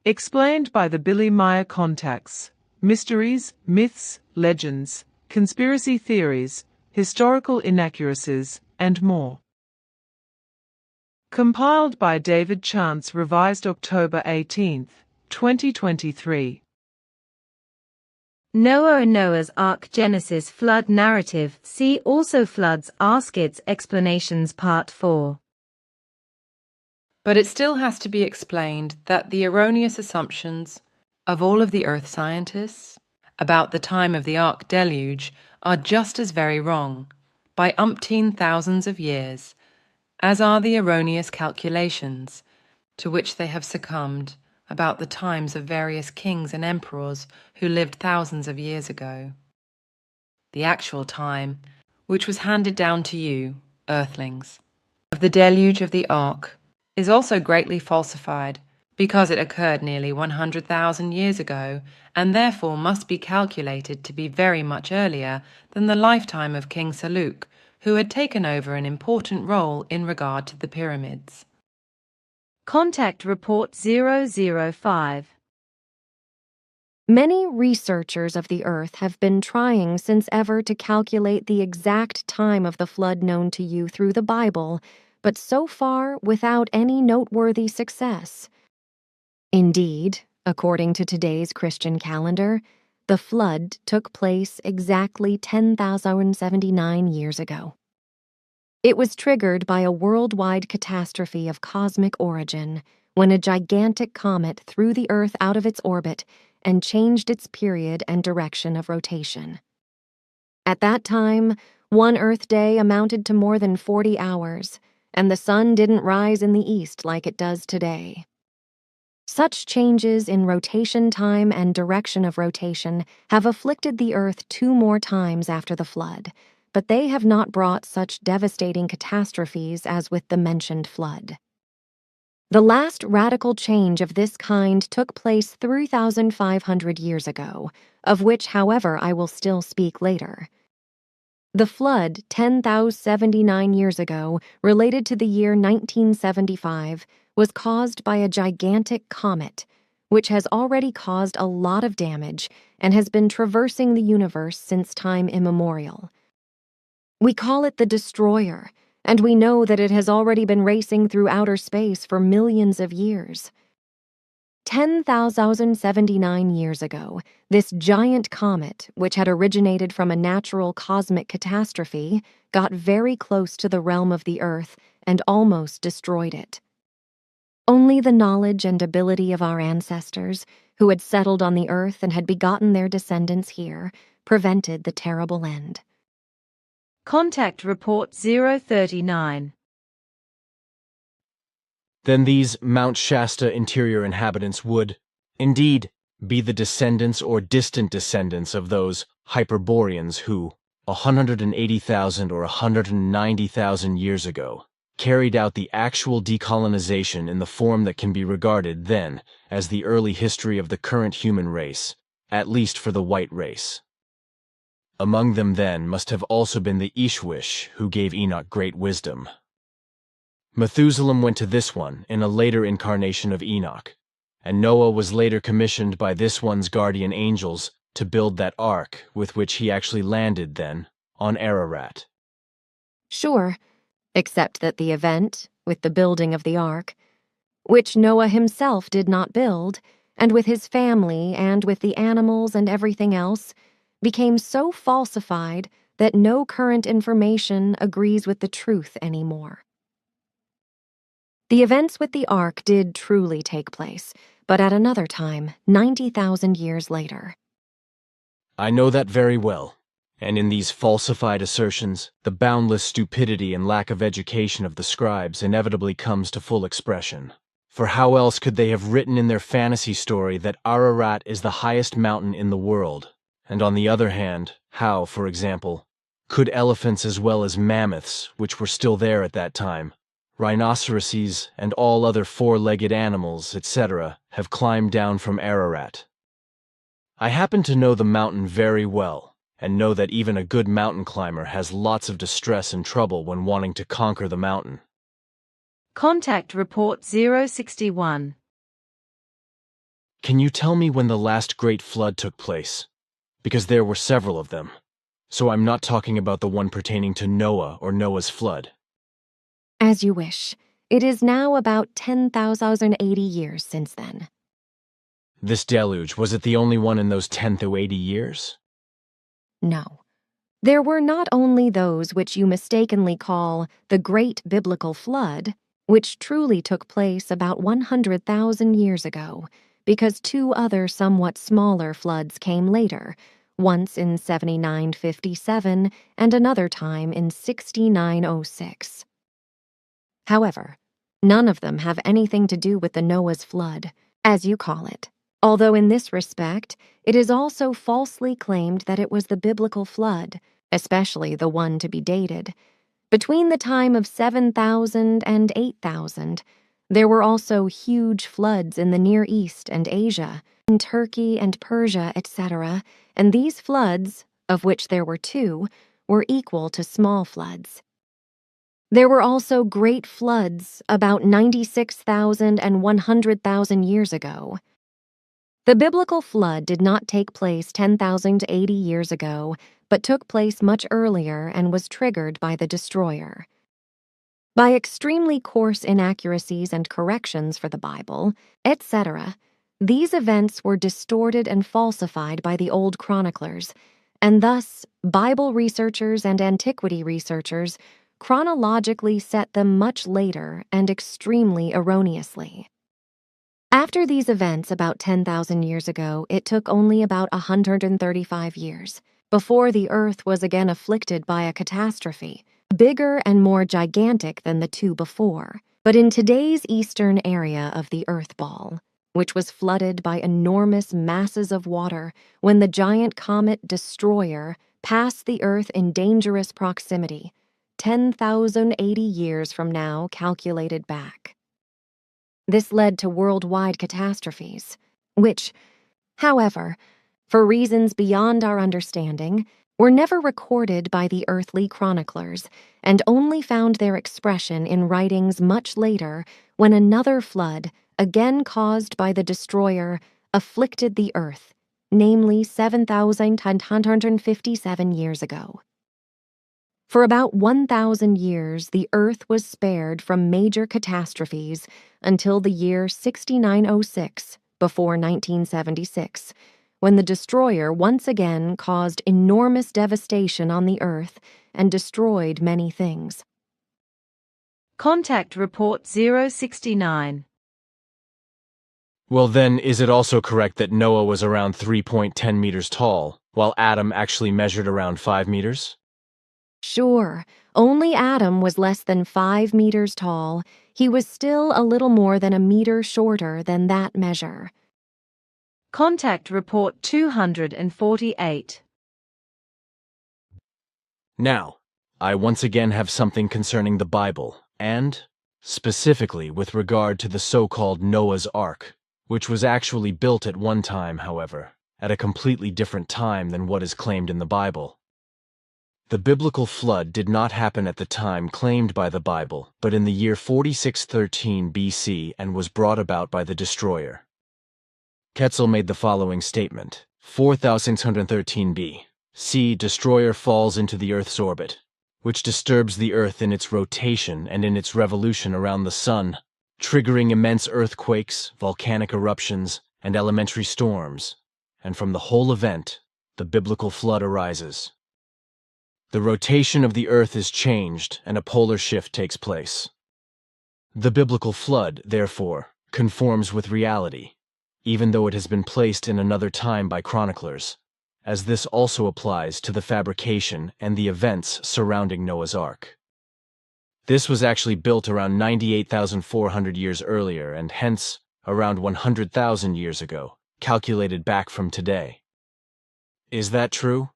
Explained by the Billy Meier contacts. Mysteries, myths, legends, conspiracy theories, historical inaccuracies, and more. Compiled by David Chance, revised October 18, 2023. Noah and Noah's Ark Genesis Flood Narrative. See also Floods. Ask Its Explanations Part 4. But it still has to be explained that the erroneous assumptions of all of the earth scientists about the time of the Ark deluge are just as very wrong, by umpteen thousands of years, as are the erroneous calculations to which they have succumbed about the times of various kings and emperors who lived thousands of years ago. The actual time, which was handed down to you, earthlings, of the deluge of the Ark, is also greatly falsified because it occurred nearly 100,000 years ago and therefore must be calculated to be very much earlier than the lifetime of King Saluk, who had taken over an important role in regard to the pyramids. Contact Report 005. Many researchers of the Earth have been trying since ever to calculate the exact time of the flood known to you through the Bible, but so far without any noteworthy success. Indeed, according to today's Christian calendar, the flood took place exactly 10,079 years ago. It was triggered by a worldwide catastrophe of cosmic origin when a gigantic comet threw the Earth out of its orbit and changed its period and direction of rotation. At that time, one Earth day amounted to more than 40 hours, and the sun didn't rise in the east like it does today. Such changes in rotation time and direction of rotation have afflicted the Earth 2 more times after the flood, but they have not brought such devastating catastrophes as with the mentioned flood. The last radical change of this kind took place 3,500 years ago, of which, however, I will still speak later. The flood 10,079 years ago, related to the year 1975, was caused by a gigantic comet, which has already caused a lot of damage and has been traversing the universe since time immemorial. We call it the Destroyer, and we know that it has already been racing through outer space for millions of years. 10,079 years ago, this giant comet, which had originated from a natural cosmic catastrophe, got very close to the realm of the Earth and almost destroyed it. Only the knowledge and ability of our ancestors, who had settled on the Earth and had begotten their descendants here, prevented the terrible end. Contact Report 039. Then these Mount Shasta interior inhabitants would, indeed, be the descendants or distant descendants of those Hyperboreans who, 180,000 or 190,000 years ago, carried out the actual decolonization in the form that can be regarded then as the early history of the current human race, at least for the white race. Among them then must have also been the Ishwish who gave Enoch great wisdom. Methuselah went to this one in a later incarnation of Enoch, and Noah was later commissioned by this one's guardian angels to build that ark with which he actually landed then on Ararat. Sure, except that the event, with the building of the ark, which Noah himself did not build, and with his family and with the animals and everything else, became so falsified that no current information agrees with the truth anymore. The events with the ark did truly take place, but at another time, 90,000 years later. I know that very well, and in these falsified assertions, the boundless stupidity and lack of education of the scribes inevitably comes to full expression. For how else could they have written in their fantasy story that Ararat is the highest mountain in the world? And on the other hand, how, for example, could elephants as well as mammoths, which were still there at that time, rhinoceroses, and all other four-legged animals, etc., have climbed down from Ararat? I happen to know the mountain very well, and know that even a good mountain climber has lots of distress and trouble when wanting to conquer the mountain. Contact Report 061. Can you tell me when the last great flood took place? Because there were several of them. So I'm not talking about the one pertaining to Noah or Noah's flood. As you wish. It is now about 10,080 years since then. This deluge, was it the only one in those 10 to 80 years? No. There were not only those which you mistakenly call the Great Biblical Flood, which truly took place about 100,000 years ago, because two other somewhat smaller floods came later, once in 7957 and another time in 6906. However, none of them have anything to do with the Noah's flood, as you call it, although in this respect, it is also falsely claimed that it was the biblical flood, especially the one to be dated. Between the time of 7,000 and 8,000, there were also huge floods in the Near East and Asia, in Turkey and Persia, etc., and these floods, of which there were two, were equal to small floods. There were also great floods about 96,000 and 100,000 years ago. The biblical flood did not take place 10,080 years ago, but took place much earlier and was triggered by the destroyer. By extremely coarse inaccuracies and corrections for the Bible, etc., these events were distorted and falsified by the old chroniclers, and thus Bible researchers and antiquity researchers chronologically set them much later and extremely erroneously. After these events about 10,000 years ago, it took only about 135 years before the Earth was again afflicted by a catastrophe, bigger and more gigantic than the two before, but in today's eastern area of the Earth ball, which was flooded by enormous masses of water when the giant comet Destroyer passed the Earth in dangerous proximity, 10,080 years from now calculated back. This led to worldwide catastrophes, which, however, for reasons beyond our understanding, were never recorded by the earthly chroniclers and only found their expression in writings much later when another flood, again caused by the destroyer, afflicted the earth, namely 7,157 years ago. For about 1,000 years, the Earth was spared from major catastrophes until the year 6906, before 1976, when the destroyer once again caused enormous devastation on the Earth and destroyed many things. Contact Report 069. Well then, is it also correct that Noah was around 3.10 meters tall, while Adam actually measured around 5 meters? Sure, only Adam was less than 5 meters tall. He was still a little more than a meter shorter than that measure. Contact Report 248. Now, I once again have something concerning the Bible, and, specifically with regard to the so-called Noah's Ark, which was actually built at one time, however, at a completely different time than what is claimed in the Bible. The biblical flood did not happen at the time claimed by the Bible, but in the year 4613 BC and was brought about by the destroyer. Quetzal made the following statement: 4613 BC, destroyer falls into the Earth's orbit, which disturbs the Earth in its rotation and in its revolution around the Sun, triggering immense earthquakes, volcanic eruptions, and elementary storms, and from the whole event, the biblical flood arises. The rotation of the Earth is changed and a polar shift takes place. The biblical flood, therefore, conforms with reality, even though it has been placed in another time by chroniclers, as this also applies to the fabrication and the events surrounding Noah's Ark. This was actually built around 98,400 years earlier and hence around 100,000 years ago, calculated back from today. Is that true?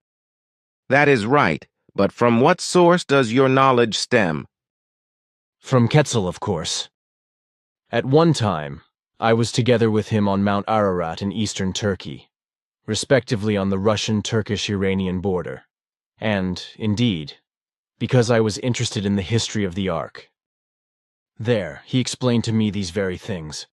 That is right. But from what source does your knowledge stem? From Quetzal, of course. At one time, I was together with him on Mount Ararat in eastern Turkey, respectively on the Russian-Turkish-Iranian border, and, indeed, because I was interested in the history of the Ark. There, he explained to me these very things.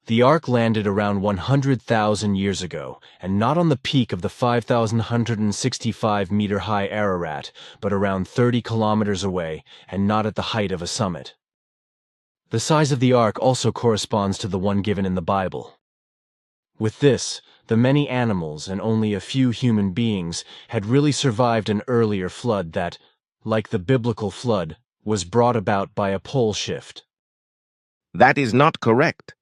The Ark landed around 100,000 years ago, and not on the peak of the 5,165-meter-high Ararat, but around 30 kilometers away, and not at the height of a summit. The size of the Ark also corresponds to the one given in the Bible. With this, the many animals and only a few human beings had really survived an earlier flood that, like the biblical flood, was brought about by a pole shift. That is not correct,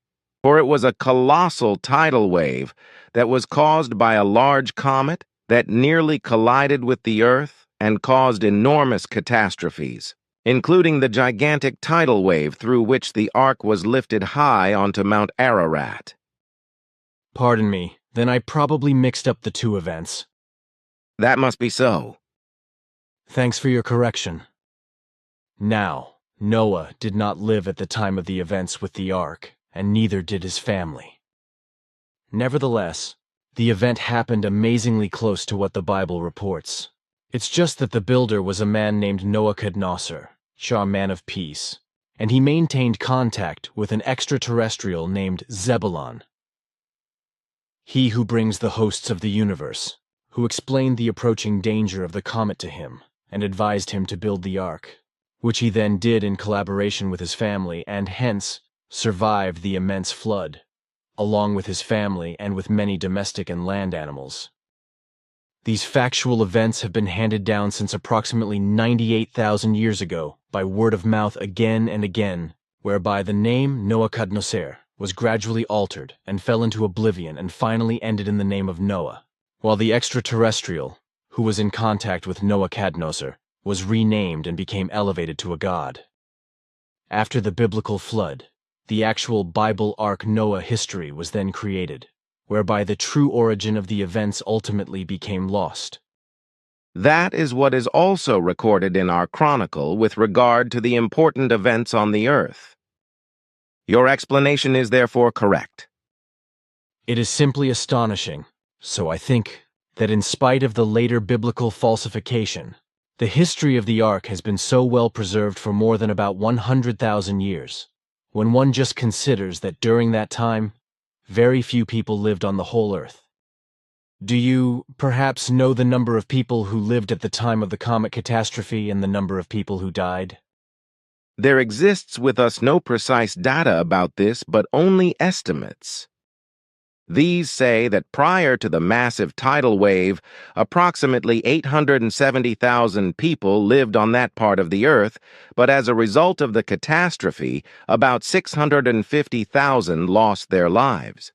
for it was a colossal tidal wave that was caused by a large comet that nearly collided with the Earth and caused enormous catastrophes, including the gigantic tidal wave through which the Ark was lifted high onto Mount Ararat. Pardon me, then I probably mixed up the two events. That must be so. Thanks for your correction. Now, Noah did not live at the time of the events with the Ark, and neither did his family. Nevertheless, the event happened amazingly close to what the Bible reports. It's just that the builder was a man named Noah, man of peace, and he maintained contact with an extraterrestrial named Zebulon. He who brings the hosts of the universe, who explained the approaching danger of the comet to him and advised him to build the Ark, which he then did in collaboration with his family and hence survived the immense flood, along with his family and with many domestic and land animals. These factual events have been handed down since approximately 98,000 years ago by word of mouth again and again, whereby the name Noah was gradually altered and fell into oblivion and finally ended in the name of Noah, while the extraterrestrial, who was in contact with Noah, was renamed and became elevated to a god. After the biblical flood, the actual Bible Ark Noah history was then created, whereby the true origin of the events ultimately became lost. That is what is also recorded in our chronicle with regard to the important events on the earth. Your explanation is therefore correct. It is simply astonishing, so I think, that in spite of the later biblical falsification, the history of the Ark has been so well preserved for more than about 100,000 years, when one just considers that during that time, very few people lived on the whole earth. Do you, perhaps, know the number of people who lived at the time of the comet catastrophe and the number of people who died? There exists with us no precise data about this, but only estimates. These say that prior to the massive tidal wave, approximately 870,000 people lived on that part of the earth, but as a result of the catastrophe, about 650,000 lost their lives.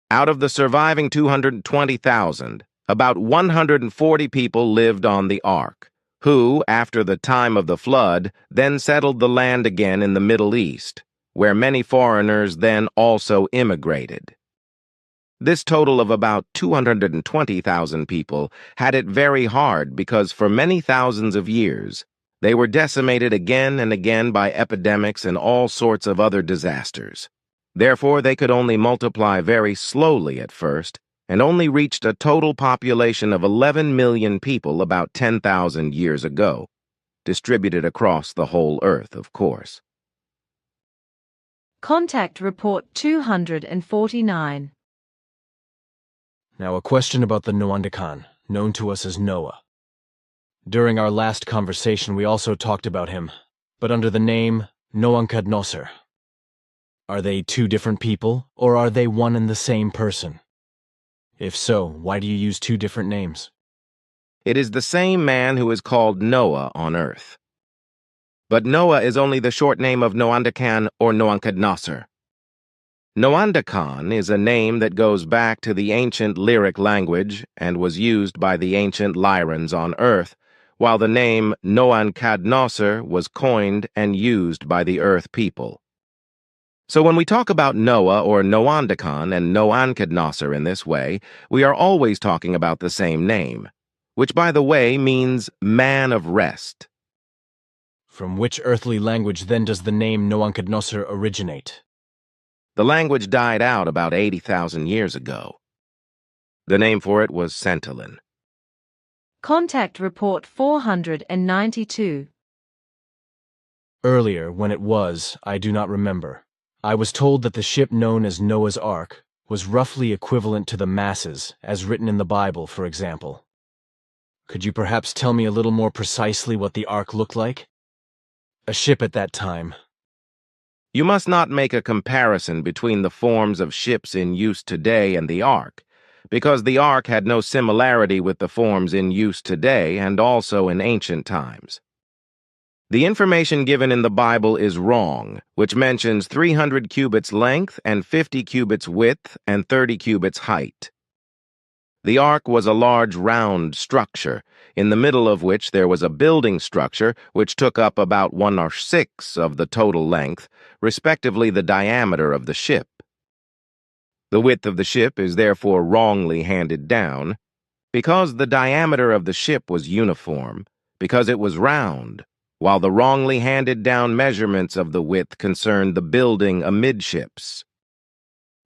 Out of the surviving 220,000, about 140 people lived on the Ark, who, after the time of the flood, then settled the land again in the Middle East, where many foreigners then also immigrated. This total of about 220,000 people had it very hard because for many thousands of years, they were decimated again and again by epidemics and all sorts of other disasters. Therefore, they could only multiply very slowly at first, and only reached a total population of 11 million people about 10,000 years ago, distributed across the whole earth, of course. Contact Report 249. Now a question about the Noandakan, known to us as Noah. During our last conversation we also talked about him, but under the name Noankadnosser. Are they two different people, or are they one and the same person? If so, why do you use two different names? It is the same man who is called Noah on earth. But Noah is only the short name of Noandakan or Noankadnosser. Noandakan is a name that goes back to the ancient lyric language and was used by the ancient Lyrans on earth, while the name Noankadnosser was coined and used by the earth people. So when we talk about Noah or Noandakan and Noankadnosser in this way, we are always talking about the same name, which by the way means man of rest. From which earthly language then does the name Noankadnosser originate? The language died out about 80,000 years ago. The name for it was Sentilin. Contact Report 492. Earlier, when it was, I do not remember. I was told that the ship known as Noah's Ark was roughly equivalent to the masses, as written in the Bible, for example. Could you perhaps tell me a little more precisely what the Ark looked like? A ship at that time. You must not make a comparison between the forms of ships in use today and the Ark, because the Ark had no similarity with the forms in use today and also in ancient times. The information given in the Bible is wrong, which mentions 300 cubits length and 50 cubits width and 30 cubits height. The ark was a large round structure, in the middle of which there was a building structure which took up about 1/6 of the total length, respectively the diameter of the ship. The width of the ship is therefore wrongly handed down, because the diameter of the ship was uniform, because it was round, while the wrongly handed down measurements of the width concerned the building amidships.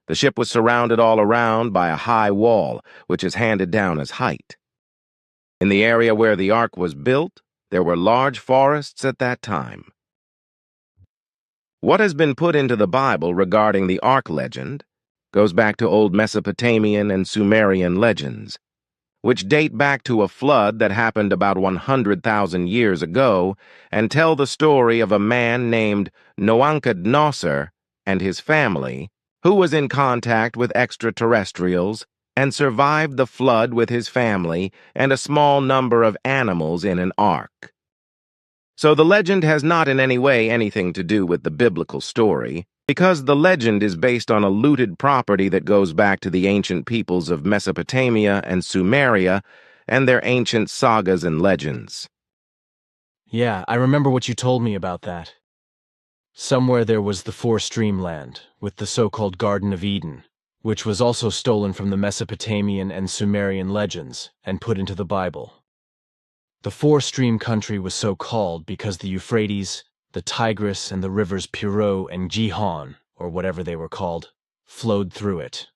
The ship was surrounded all around by a high wall, which is handed down as height. In the area where the ark was built, there were large forests at that time. What has been put into the Bible regarding the ark legend goes back to old Mesopotamian and Sumerian legends, which date back to a flood that happened about 100,000 years ago and tell the story of a man named Noankad-Nosser and his family who was in contact with extraterrestrials and survived the flood with his family and a small number of animals in an ark. So the legend has not in any way anything to do with the biblical story, because the legend is based on a looted property that goes back to the ancient peoples of Mesopotamia and Sumeria and their ancient sagas and legends. Yeah, I remember what you told me about that. Somewhere there was the four-stream land, with the so-called Garden of Eden, which was also stolen from the Mesopotamian and Sumerian legends and put into the Bible. The four-stream country was so called because the Euphrates, the Tigris, and the rivers Pirot and Gihon, or whatever they were called, flowed through it.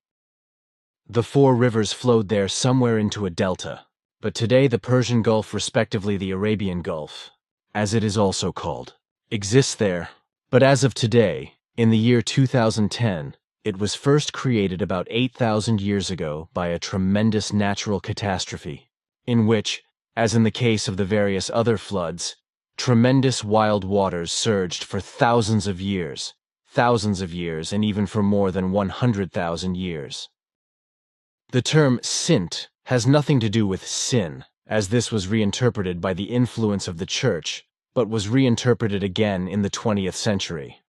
The four rivers flowed there somewhere into a delta, but today the Persian Gulf, respectively the Arabian Gulf, as it is also called, exists there. But as of today, in the year 2010, it was first created about 8,000 years ago by a tremendous natural catastrophe, in which, as in the case of the various other floods, tremendous wild waters surged for thousands of years, and even for more than 100,000 years. The term Sint has nothing to do with sin, as this was reinterpreted by the influence of the Church, but was reinterpreted again in the 20th century.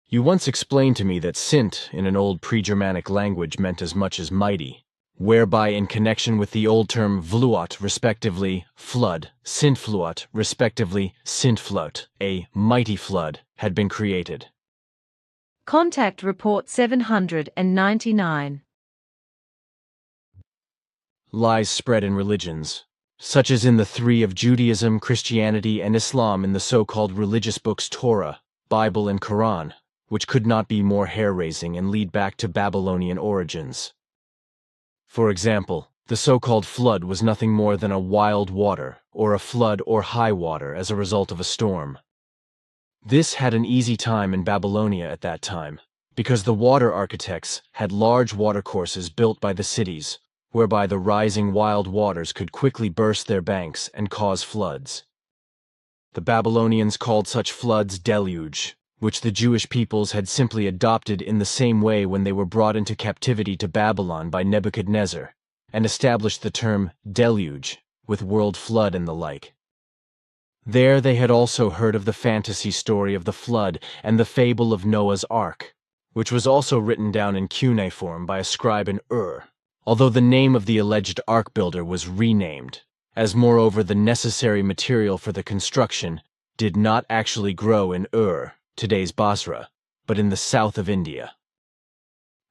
You once explained to me that Sint in an old pre-Germanic language meant as much as mighty, whereby in connection with the old term Vluot, respectively flood, Sintfluot, respectively Sintflut, a mighty flood, had been created. Contact Report 799. Lies spread in religions, such as in the three of Judaism, Christianity, and Islam in the so-called religious books Torah, Bible, and Quran, which could not be more hair-raising and lead back to Babylonian origins. For example, the so-called flood was nothing more than a wild water, or a flood or high water as a result of a storm. This had an easy time in Babylonia at that time, because the water architects had large watercourses built by the cities, whereby the rising wild waters could quickly burst their banks and cause floods. The Babylonians called such floods deluge, which the Jewish peoples had simply adopted in the same way when they were brought into captivity to Babylon by Nebuchadnezzar, and established the term deluge, with world flood and the like. There they had also heard of the fantasy story of the flood and the fable of Noah's Ark, which was also written down in cuneiform by a scribe in Ur, although the name of the alleged ark builder was renamed, as moreover the necessary material for the construction did not actually grow in Ur, today's Basra, but in the south of India.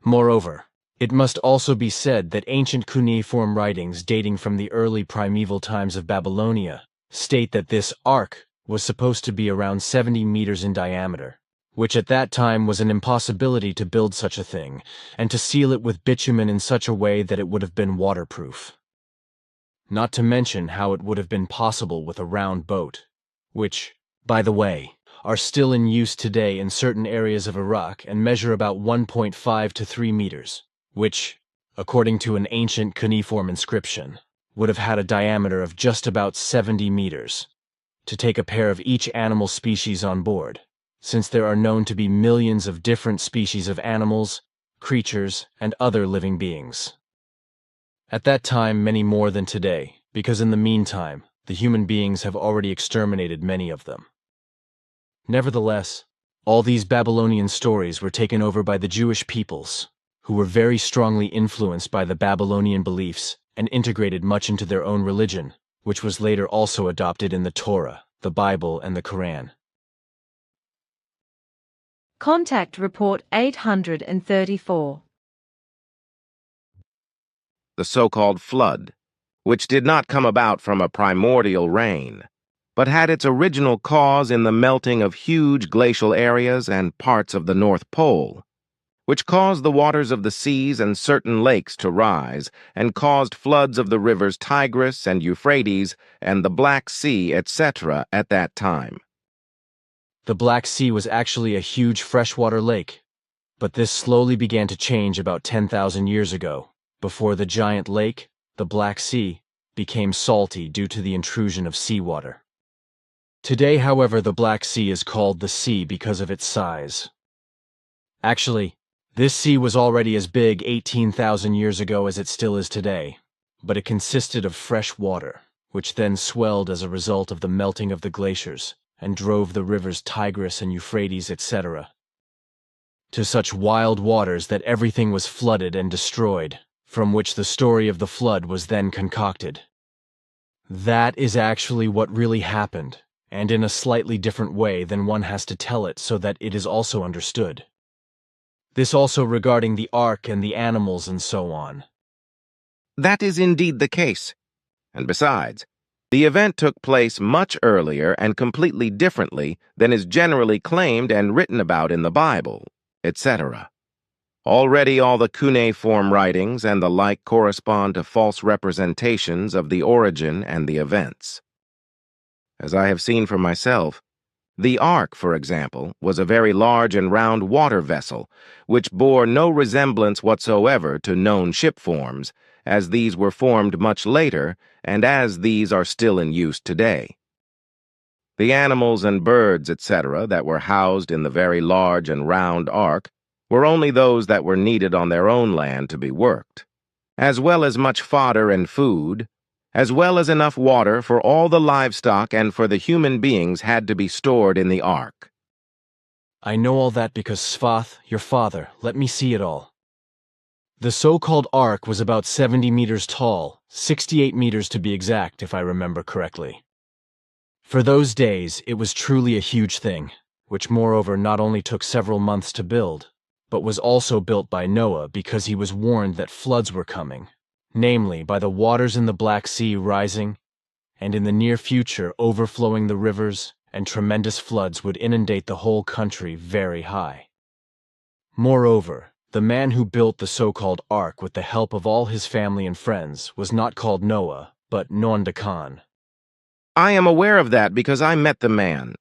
Moreover, it must also be said that ancient cuneiform writings dating from the early primeval times of Babylonia state that this ark was supposed to be around 70 meters in diameter, which at that time was an impossibility to build such a thing, and to seal it with bitumen in such a way that it would have been waterproof. Not to mention how it would have been possible with a round boat, which, by the way, are still in use today in certain areas of Iraq and measure about 1.5 to 3 meters, which, according to an ancient cuneiform inscription, would have had a diameter of just about 70 meters, to take a pair of each animal species on board, since there are known to be millions of different species of animals, creatures, and other living beings. At that time, many more than today, because in the meantime, the human beings have already exterminated many of them. Nevertheless, all these Babylonian stories were taken over by the Jewish peoples, who were very strongly influenced by the Babylonian beliefs and integrated much into their own religion, which was later also adopted in the Torah, the Bible, and the Quran. Contact Report 834. The so-called flood, which did not come about from a primordial rain, but had its original cause in the melting of huge glacial areas and parts of the North Pole, which caused the waters of the seas and certain lakes to rise and caused floods of the rivers Tigris and Euphrates and the Black Sea, etc. at that time. The Black Sea was actually a huge freshwater lake, but this slowly began to change about 10,000 years ago, before the giant lake, the Black Sea, became salty due to the intrusion of seawater. Today, however, the Black Sea is called the sea because of its size. Actually, this sea was already as big 18,000 years ago as it still is today, but it consisted of fresh water, which then swelled as a result of the melting of the glaciers and drove the rivers Tigris and Euphrates, etc., to such wild waters that everything was flooded and destroyed, from which the story of the flood was then concocted. That is actually what really happened, and in a slightly different way than one has to tell it so that it is also understood. This also regarding the ark and the animals and so on. That is indeed the case. And besides, the event took place much earlier and completely differently than is generally claimed and written about in the Bible, etc. Already all the cuneiform writings and the like correspond to false representations of the origin and the events. As I have seen for myself, the ark, for example, was a very large and round water vessel, which bore no resemblance whatsoever to known ship forms, as these were formed much later and as these are still in use today. The animals and birds, etc., that were housed in the very large and round ark were only those that were needed on their own land to be worked, as well as much fodder and food, as well as enough water for all the livestock and for the human beings had to be stored in the ark. I know all that because Svath, your father, let me see it all. The so-called ark was about 70 meters tall, 68 meters to be exact, if I remember correctly. For those days, it was truly a huge thing, which moreover not only took several months to build, but was also built by Noah because he was warned that floods were coming, namely by the waters in the Black Sea rising, and in the near future overflowing the rivers, and tremendous floods would inundate the whole country very high. Moreover, the man who built the so-called ark with the help of all his family and friends was not called Noah, but Noah. I am aware of that because I met the man,